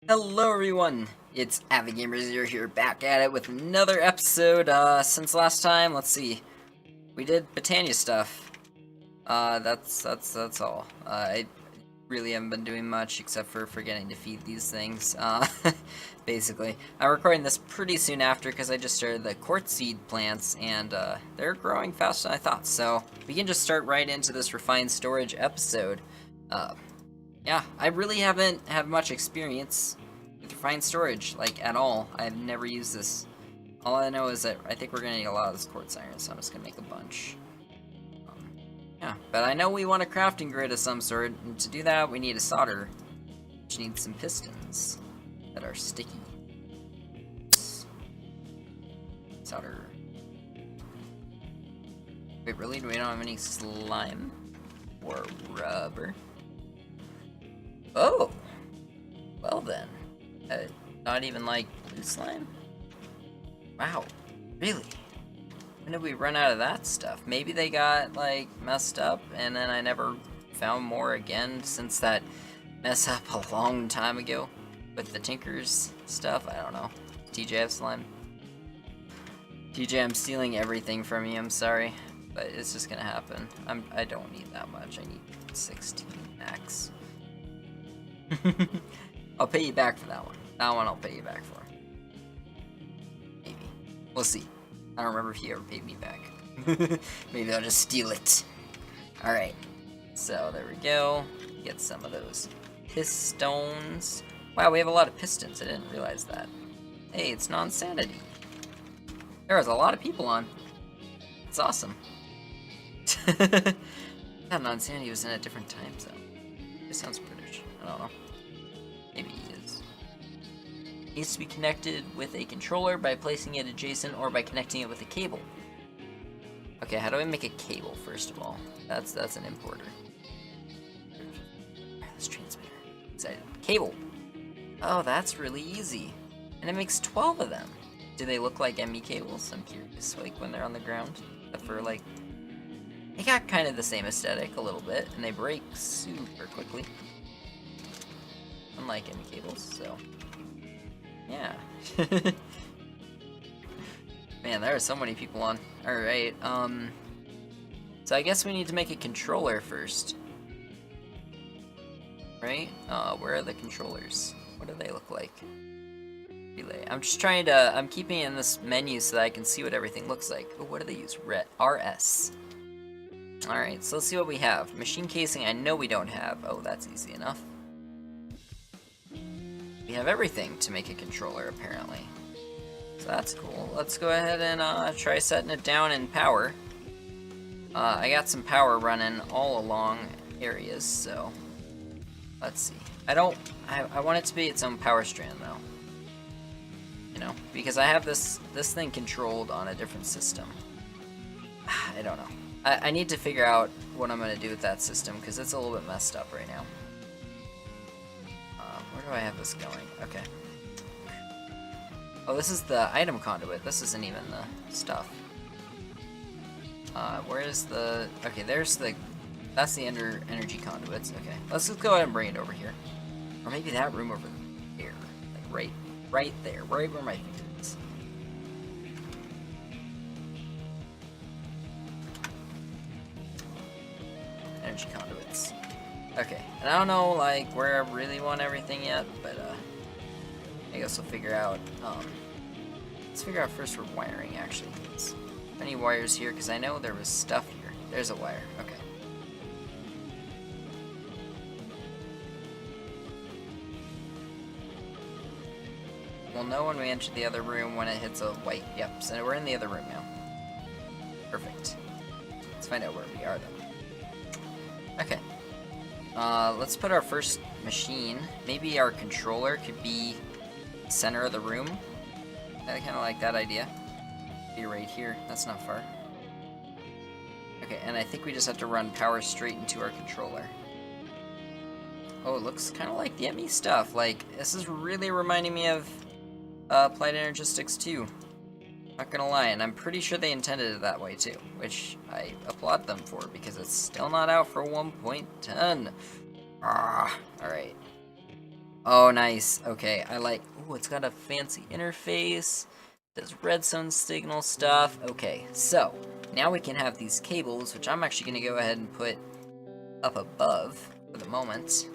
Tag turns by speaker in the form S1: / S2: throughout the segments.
S1: Hello everyone, it's AvidGamer0 here, back at it with another episode. Since last time, let's see, we did Botania stuff. That's all. I really haven't been doing much except for forgetting to feed these things. Basically, I'm recording this pretty soon after because I just started the quartz seed plants and they're growing faster than I thought. So we can just start right into this refined storage episode. Yeah, I really haven't had much experience with refined storage, like, at all. I've never used this. All I know is that I think we're gonna need a lot of this quartz iron, so I'm just gonna make a bunch. Yeah, but I know we want a crafting grid of some sort, and to do that, we need a solder, which needs some pistons that are sticky. Solder. Wait, really? Do we don't have any slime? Or rubber? Oh! Well then. Not even like blue slime? Wow. Really? When did we run out of that stuff? Maybe they got, like, messed up, and then I never found more again since that mess up a long time ago with the Tinker's stuff. I don't know. TJ have slime? TJ, I'm stealing everything from you, I'm sorry. But it's just gonna happen. I don't need that much. I need 16 max. I'll pay you back for that one. That one I'll pay you back for. Maybe. We'll see. I don't remember if he ever paid me back. Maybe I'll just steal it. Alright. So, there we go. Get some of those pistons. Wow, we have a lot of pistons. I didn't realize that. Hey, it's non-sanity. There was a lot of people on. It's awesome. I thought non-sanity was in a different time zone. It sounds British. I don't know. Maybe he is. Needs to be connected with a controller by placing it adjacent or by connecting it with a cable. Okay, how do I make a cable, first of all? That's an importer. Wireless transmitter. Excited. Cable! Oh, that's really easy. And it makes 12 of them. Do they look like ME cables? I'm curious, like, when they're on the ground. Except for, like... They got kind of the same aesthetic, a little bit, and they break super quickly. Unlike ME cables, so... Yeah. Man, there are so many people on. Alright, so I guess we need to make a controller first. Right? Where are the controllers? What do they look like? Relay. I'm just trying to, I'm keeping it in this menu so that I can see what everything looks like. Oh, what do they use? RS. Alright, so let's see what we have. Machine casing, I know we don't have. Oh, that's easy enough. We have everything to make a controller, apparently. So that's cool. Let's go ahead and try setting it down in power. I got some power running all along areas, so let's see. I want it to be its own power strand, though. You know, because I have this thing controlled on a different system. I don't know. I need to figure out what I'm going to do with that system, because it's a little bit messed up right now. Where do I have this going? Okay. Oh, this is the item conduit. This isn't even the stuff. Where is the... Okay, there's the... That's the energy conduits. Okay, let's just go ahead and bring it over here. Or maybe that room over there. Like, right there. Right where my finger is. Energy conduits. Okay, and I don't know, like, where I really want everything yet, but, I guess we'll figure out, let's figure out first where wiring actually is. Any wires here? Because I know there was stuff here. There's a wire. Okay. We'll know when we enter the other room when it hits a white. Yep, so we're in the other room now. Perfect. Let's find out where we are, though. Okay. Let's put our first machine. Maybe our controller could be center of the room. I kind of like that idea. Be right here. That's not far. Okay, and I think we just have to run power straight into our controller. Oh, it looks kind of like the ME stuff. Like, this is really reminding me of Applied Energistics 2. Not gonna lie, and I'm pretty sure they intended it that way too, which I applaud them for, because it's still not out for 1.10. Alright. Oh, nice. Okay, I like... Ooh, it's got a fancy interface. Does redstone signal stuff. Okay, so now we can have these cables, which I'm actually going to go ahead and put up above for the moment.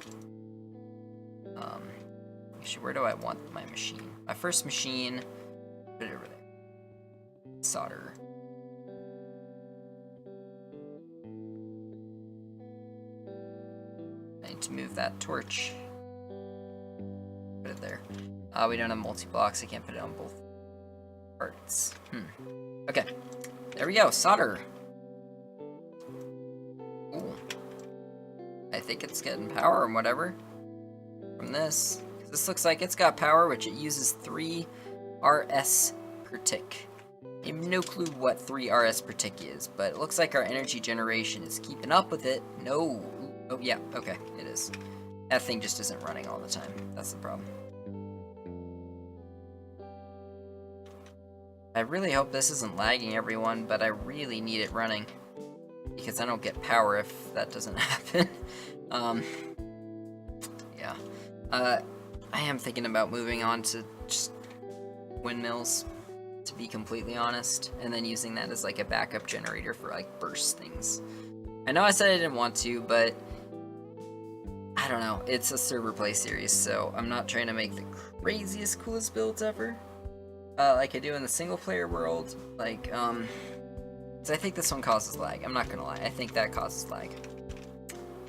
S1: Actually, where do I want my machine? My first machine, put it over there. Solder. I need to move that torch. Put it there. We don't have multi-blocks, I can't put it on both parts. Okay, there we go, solder. Ooh. I think it's getting power and whatever from this. This looks like it's got power, which it uses 3 RS per tick. I have no clue what 3 RS per tick is, but it looks like our energy generation is keeping up with it. No. Oh, yeah, okay, it is. That thing just isn't running all the time. That's the problem. I really hope this isn't lagging, everyone, but I really need it running. Because I don't get power if that doesn't happen. Yeah. I am thinking about moving on to just windmills, to be completely honest, and then using that as like a backup generator for like burst things. I know I said I didn't want to, but I don't know, it's a server play series, so I'm not trying to make the craziest, coolest builds ever, like I do in the single player world, like, 'cause I think this one causes lag, I'm not gonna lie, I think that causes lag.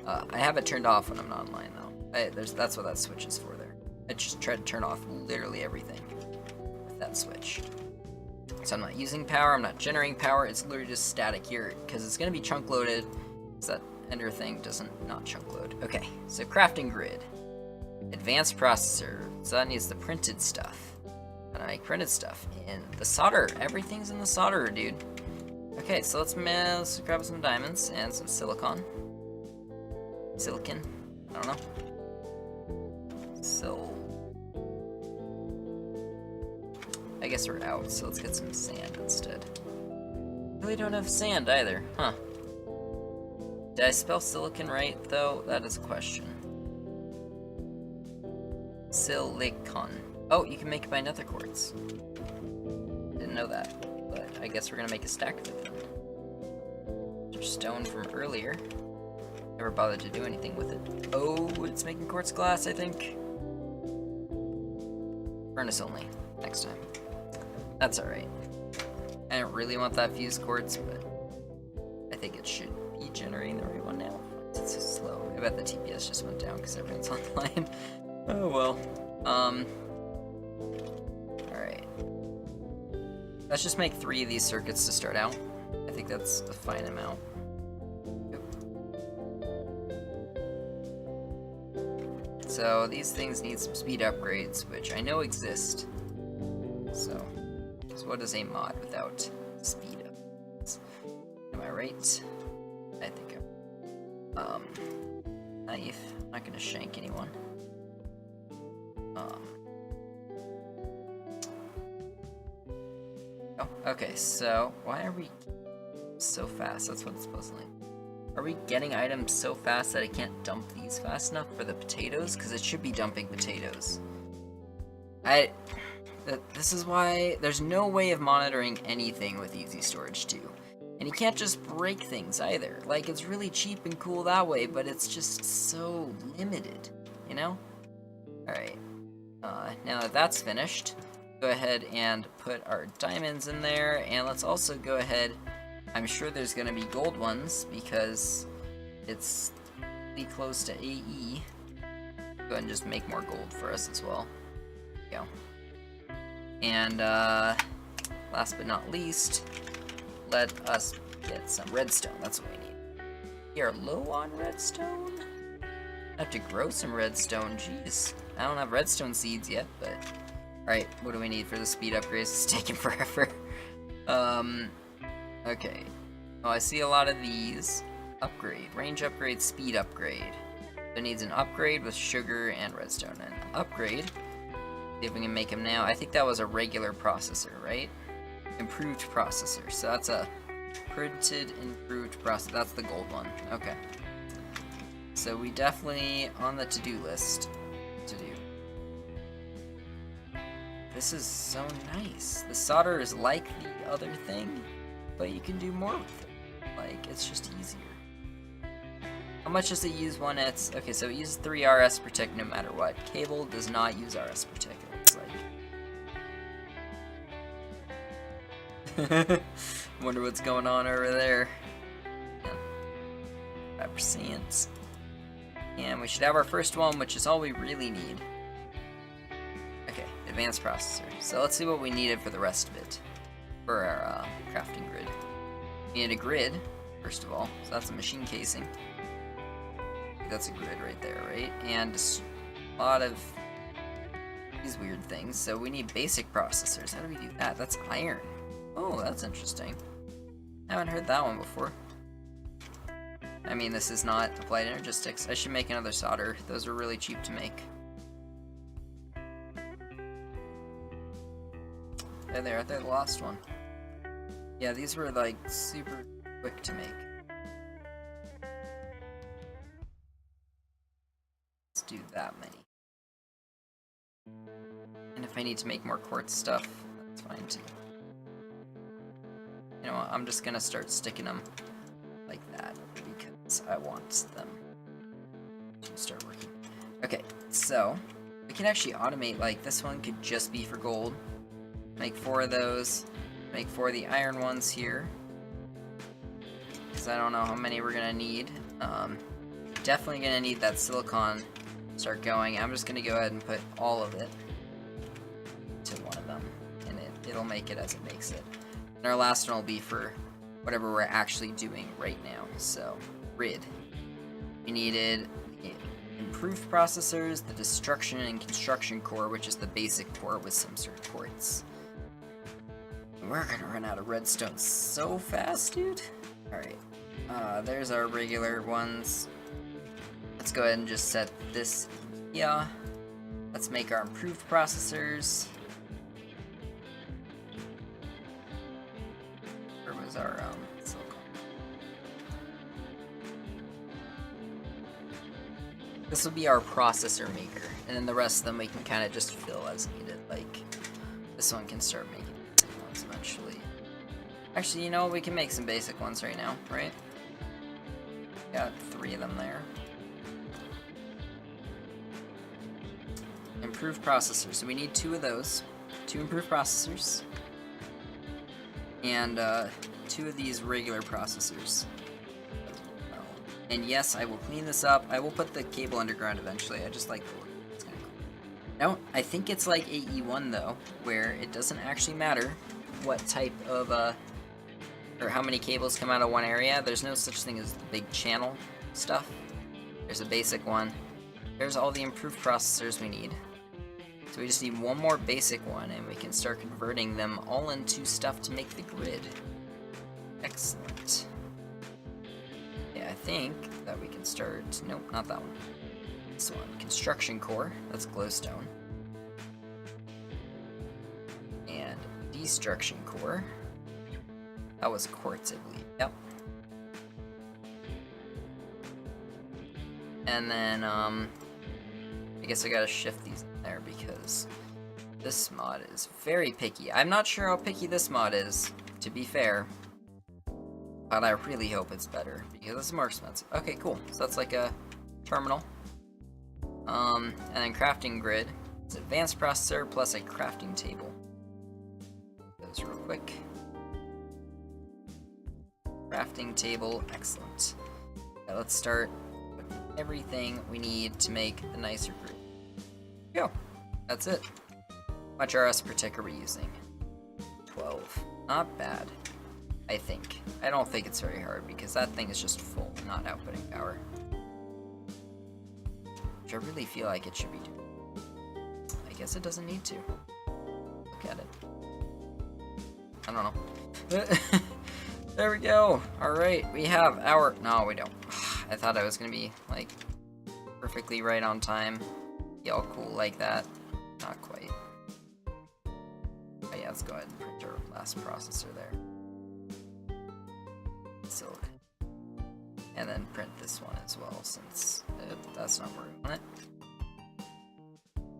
S1: I have it turned off when I'm not online though, that's what that switch is for there. I just tried to turn off literally everything with that switch. So I'm not using power, I'm not generating power, it's literally just static here, because it's going to be chunk loaded, so that ender thing doesn't not chunk load. Okay, so crafting grid. Advanced processor, so that needs the printed stuff. And I make printed stuff. And the solder, everything's in the solderer, dude. Okay, so let's grab some diamonds and some silicon. Silicon, I don't know. I guess we're out, so let's get some sand instead. Really don't have sand either, huh? Did I spell silicon right, though? That is a question. Silicon. Oh, you can make it by nether quartz. Didn't know that, but I guess we're gonna make a stack of it then. There's stone from earlier. Never bothered to do anything with it. Oh, it's making quartz glass, I think. Furnace only, next time. That's alright. I don't really want that fused quartz, but I think it should be generating the right one now. It's so slow. I bet the TPS just went down because everyone's online. Oh well. Alright. Let's just make 3 of these circuits to start out. I think that's a fine amount. So these things need some speed upgrades, which I know exist. So what is a mod without speed upgrades? Am I right? I think I'm. Knife. I'm not gonna shank anyone. Oh, okay, so why are we so fast? That's what it's supposed to like. Are we getting items so fast that I can't dump these fast enough for the potatoes? Because it should be dumping potatoes. This is why there's no way of monitoring anything with easy storage 2. And you can't just break things either. Like, it's really cheap and cool that way, but it's just so limited, you know? Alright. Now that that's finished, go ahead and put our diamonds in there, and let's also go ahead. I'm sure there's going to be gold ones because it's pretty close to AE. Go ahead and just make more gold for us as well. There we go. And last but not least, let us get some redstone. That's what we need. We are low on redstone. I have to grow some redstone. Jeez, I don't have redstone seeds yet, but alright, what do we need for the speed upgrades? It's taking forever. Okay. Oh, I see a lot of these. Upgrade. Range upgrade, speed upgrade. So it needs an upgrade with sugar and redstone. And upgrade. See if we can make them now. I think that was a regular processor, right? Improved processor. So that's a printed improved processor. That's the gold one. Okay. So we definitely, on the to-do list, to do. This is so nice. The solder is like the other thing, but you can do more with it. Like, it's just easier. How much does it use when it's... Okay, so it uses 3 RS Protect no matter what. Cable does not use RS Protect. It's like... Wonder what's going on over there. 5%. And we should have our first one, which is all we really need. Okay, advanced processor. So let's see what we needed for the rest of it. For our crafting grid. We need a grid, first of all. So that's a machine casing. That's a grid right there, right? And a lot of these weird things. So we need basic processors. How do we do that? That's iron. Oh, that's interesting. I haven't heard that one before. I mean, this is not applied energistics. I should make another solder. Those are really cheap to make. There they are. They're the last one. Yeah, these were like super quick to make. Let's do that many. And if I need to make more quartz stuff, that's fine too. You know what? I'm just gonna start sticking them like that because I want them to start working. Okay, so we can actually automate, like this one could just be for gold. Make 4 of those. Make 4 of the iron ones here. Because I don't know how many we're gonna need. Definitely gonna need that silicon to start going. I'm just gonna go ahead and put all of it to one of them. And it'll make it as it makes it. And our last one will be for whatever we're actually doing right now. So, grid. We needed improved processors, the destruction and construction core, which is the basic core with some sort of quartz. We're gonna run out of redstone so fast, dude. Alright. There's our regular ones. Let's go ahead and just set this here. Let's make our improved processors. Where was our silicon? This will be our processor maker, and then the rest of them we can kind of just fill as needed. Like, this one can start making ones eventually. Actually, you know, we can make some basic ones right now, right? Got 3 of them there. Improved processors. So we need 2 of those. 2 improved processors. And 2 of these regular processors. And yes, I will clean this up. I will put the cable underground eventually. I just like the look. It's kind of cool. I think it's like AE1 though, where it doesn't actually matter what type of or how many cables come out of one area. There's no such thing as the big channel stuff. There's a basic one. There's all the improved processors we need. So we just need one more basic one and we can start converting them all into stuff to make the grid. Excellent. Yeah, I think that we can start... Nope, not that one. This one. Construction core. That's glowstone. And destruction core. That was quartz, I believe. Yep. And then, I guess I gotta shift these in there because this mod is very picky. I'm not sure how picky this mod is, to be fair. But I really hope it's better, because it's more expensive. Okay, cool. So that's like a terminal. And then crafting grid. It's advanced processor plus a crafting table. Those real quick. Crafting table, excellent. Okay, let's start with everything we need to make the nicer grid. Go. That's it. How much RS per tick are we using? 12. Not bad. I think. I don't think it's very hard because that thing is just full, not outputting power. Which I really feel like it should be doing. I guess it doesn't need to. Look at it. I don't know. There we go. Alright, we have our... No, we don't. I thought I was going to be, like, perfectly right on time. Be all cool like that. Not quite. Oh yeah, let's go ahead and print our last processor there. Silk. And then print this one as well, since that's not where we want it.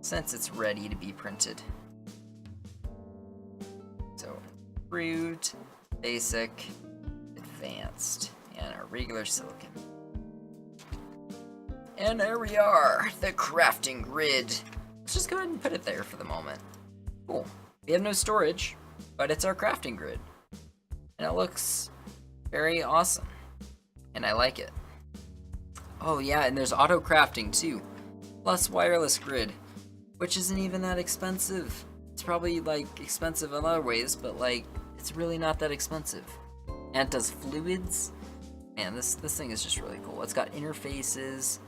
S1: Since it's ready to be printed. improved, basic, advanced, and our regular silicon. And there we are, the crafting grid. Let's just go ahead and put it there for the moment. Cool. We have no storage, but it's our crafting grid. And it looks very awesome. And I like it. Oh yeah, and there's auto crafting too. Plus wireless grid, which isn't even that expensive. It's probably like expensive in other ways, but like it's really not that expensive. And it does fluids. Man, this thing is just really cool. It's got interfaces.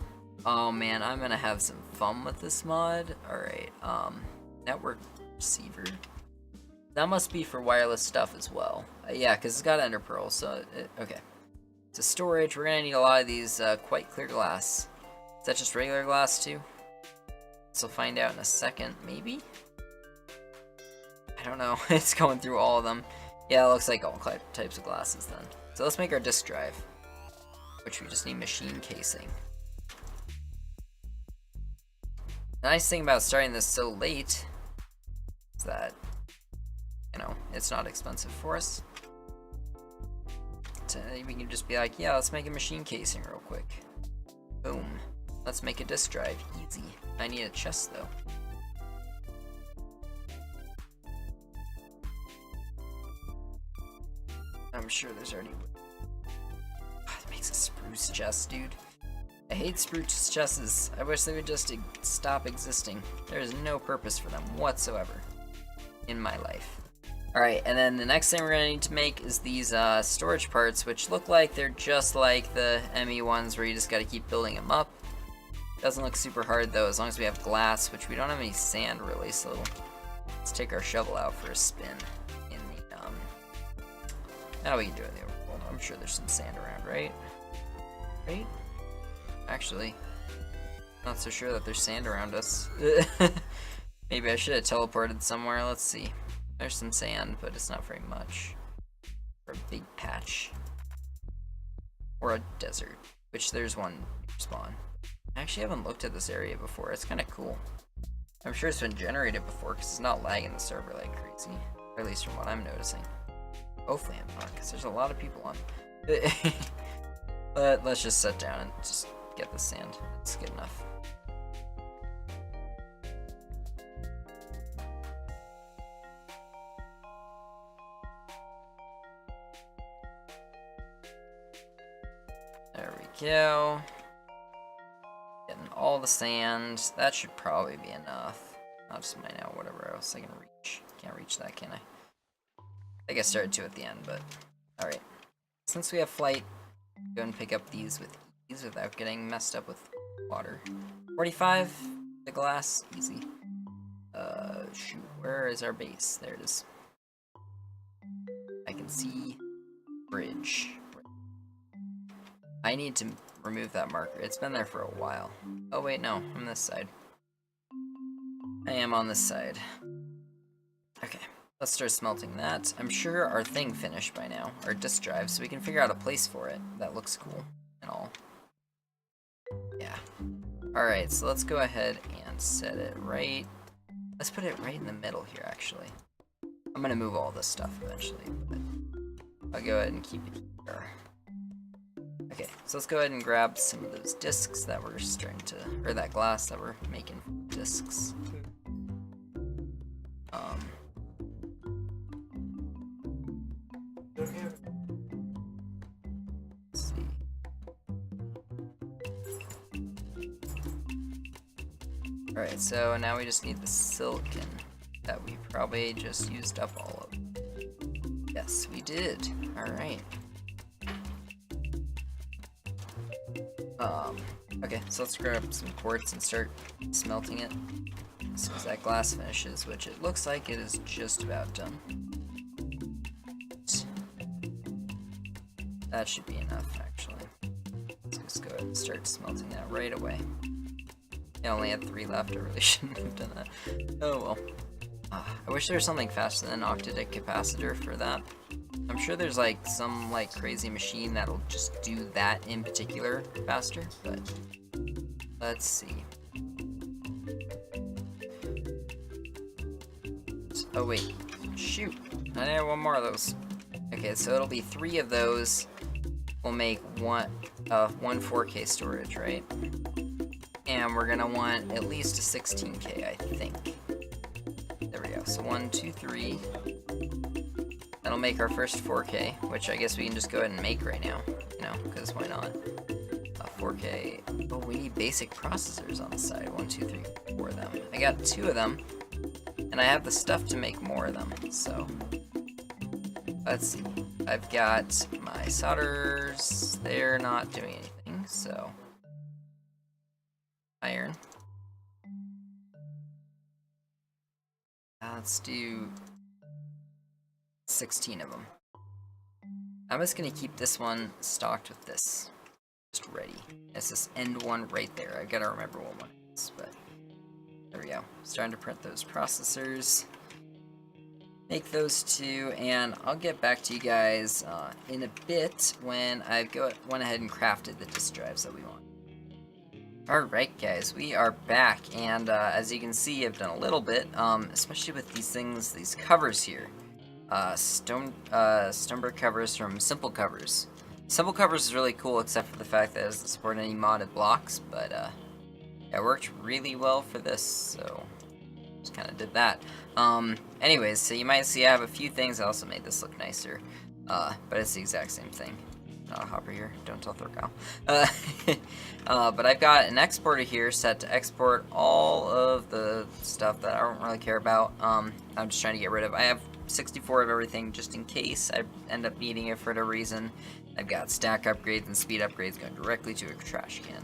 S1: Oh man, I'm gonna have some fun with this mod. Alright, network receiver. That must be for wireless stuff as well. Yeah, because it's got ender pearl, so okay. So storage, we're gonna need a lot of these quite clear glass. Is that just regular glass too? So we'll find out in a second, maybe? I don't know, it's going through all of them. Yeah, it looks like all types of glasses then. So let's make our disk drive, which we just need machine casing. The nice thing about starting this so late is that, you know, it's not expensive for us. We can just be like, yeah, let's make a machine casing real quick. Boom. Let's make a disk drive. Easy. I need a chest though. I'm sure there's already... It makes a spruce chest, dude. I hate spruce chests. I wish they would just stop existing. There is no purpose for them whatsoever in my life. Alright, and then the next thing we're going to need to make is these storage parts, which look like they're just like the ME ones where you just got to keep building them up. Doesn't look super hard though, as long as we have glass, which we don't have any sand really, so let's take our shovel out for a spin in the, now we can do it in the overworld. I'm sure there's some sand around, right? Right? Actually, not so sure that there's sand around us. Maybe I should have teleported somewhere. Let's see. There's some sand, but it's not very much. Or a big patch. Or a desert, which there's one spawn. I actually haven't looked at this area before. It's kind of cool. I'm sure it's been generated before because it's not lagging the server like crazy. Or at least from what I'm noticing. Hopefully I'm not, because there's a lot of people on. But let's just sit down and just get the sand. It's good enough. There we go. Getting all the sand. That should probably be enough. I'll just mine out whatever else I can reach. Can't reach that, can I? I think I started to at the end, but alright. Since we have flight, go and pick up these with ease without getting messed up with water. 45, the glass, easy. Shoot, where is our base? There it is. I can see bridge. I need to remove that marker. It's been there for a while. Oh wait, no, I'm this side. I am on this side. Okay, let's start smelting that. I'm sure our thing finished by now, our disk drive, so we can figure out a place for it. That looks cool and all. Yeah. Alright, so let's go ahead and set it right. Let's put it right in the middle here, actually. I'm gonna move all this stuff eventually, but I'll go ahead and keep it here. Okay, so let's go ahead and grab some of those discs that we're starting to, or that glass that we're making discs. Let's see. Alright, so now we just need the silicon that we probably just used up all of. Yes, we did. Alright. Okay, so let's grab some quartz and start smelting it as soon as that glass finishes, which it looks like it is just about done. That should be enough, actually. Let's just go ahead and start smelting that right away. I only had 3 left, I really shouldn't have done that. Oh well. I wish there was something faster than an octadic capacitor for that. I'm sure there's like some like crazy machine that'll just do that in particular faster, but let's see. Oh wait, shoot. I need one more of those. Okay, so it'll be 3 of those. We'll make one 4K storage, right? And we're gonna want at least a 16K, I think. There we go. So 1, 2, 3. That'll make our first 4K, which I guess we can just go ahead and make right now. You know, because why not? 4K. Oh, we need basic processors on the side. 1, 2, 3, 4 of them. I got 2 of them, and I have the stuff to make more of them. So let's see. I've got my solders. They're not doing anything, so iron. Let's do 16 of them. I'm just gonna keep this one stocked with this, just ready. It's this end one right there. I gotta remember what one it is, but there we go. Starting to print those processors. Make those 2, and I'll get back to you guys in a bit when I went ahead and crafted the disk drives that we want. Alright guys, we are back, and as you can see, I've done a little bit, especially with these things, these covers here. Stonebrick covers from Simple Covers. Simple Covers is really cool, except for the fact that it doesn't support any modded blocks, but it worked really well for this, so just kind of did that. Anyways, so you might see I have a few things. I also made this look nicer, but it's the exact same thing. Not a hopper here, don't tell Thorcow. But I've got an exporter here set to export all of the stuff that I don't really care about. I'm just trying to get rid of. I have 64 of everything just in case I end up needing it for whatever reason. I've got stack upgrades and speed upgrades going directly to a trash can.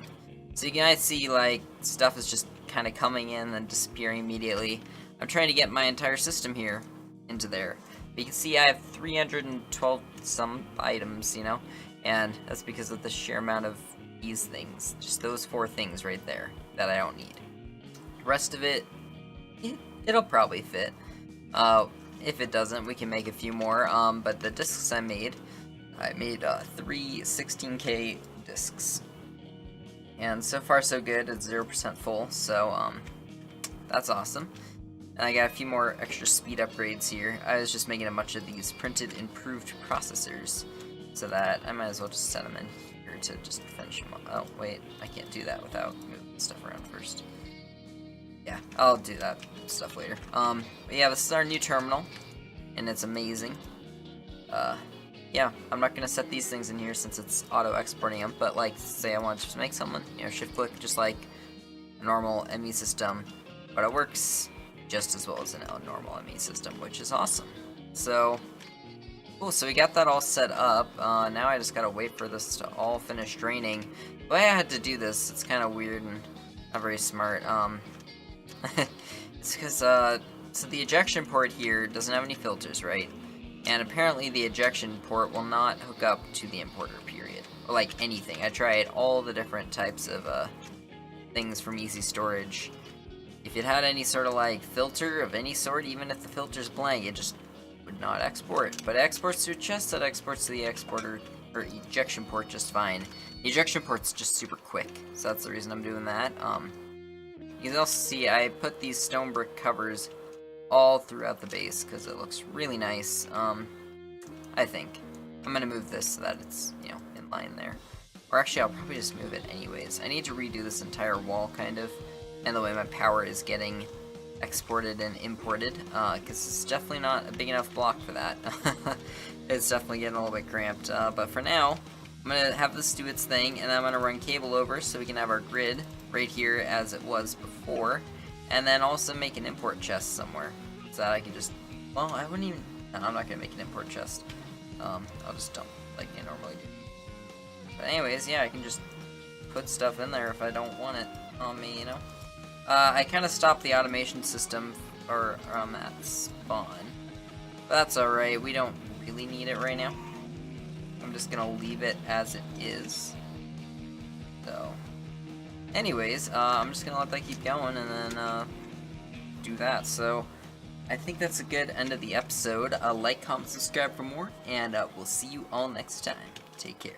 S1: So you can see like stuff is just kind of coming in and disappearing immediately. I'm trying to get my entire system here into there. But you can see I have 312 some items, you know, and that's because of the sheer amount of these things. Just those 4 things right there that I don't need. The rest of it, it'll probably fit. If it doesn't, we can make a few more. But the discs I made 3 16K discs. And so far so good, it's 0% full, so that's awesome. And I got a few more extra speed upgrades here. I was just making a bunch of these printed improved processors, so that I might as well just set them in here to just finish them up. Oh wait, I can't do that without moving stuff around first. Yeah, I'll do that stuff later. But yeah, this is our new terminal, and it's amazing. Yeah, I'm not gonna set these things in here since it's auto exporting them, but like, say I want to just make someone, you know, shift click just like a normal ME system, but it works just as well as a normal ME system, which is awesome. So, cool, so we got that all set up. Now I just gotta wait for this to all finish draining. The way I had to do this, it's kind of weird and not very smart. It's because, so the ejection port here doesn't have any filters, right? And apparently the ejection port will not hook up to the importer, period. Or like anything. I tried all the different types of things from Easy Storage. If it had any sort of like filter of any sort, even if the filter's blank, it just would not export. But it exports to a chest that exports to the exporter or ejection port just fine. The ejection port's just super quick, so that's the reason I'm doing that. You can also see I put these stone brick covers all throughout the base because it looks really nice. I think I'm gonna move this so that it's, you know, in line there. Or actually, I'll probably just move it anyways. I need to redo this entire wall kind of, and the way my power is getting exported and imported, because it's definitely not a big enough block for that. It's definitely getting a little bit cramped. But for now, I'm gonna have this do its thing, and I'm gonna run cable over so we can have our grid right here as it was before. And then also make an import chest somewhere, so that I can just, well, I wouldn't even, no, I'm not going to make an import chest. I'll just dump like I normally do. But anyways, yeah, I can just put stuff in there if I don't want it on me, you know? I kind of stopped the automation system at spawn. But that's alright, we don't really need it right now. I'm just going to leave it as it is. So, anyways, I'm just gonna let that keep going and then do that. So I think that's a good end of the episode. Like, comment, subscribe for more, and we'll see you all next time. Take care.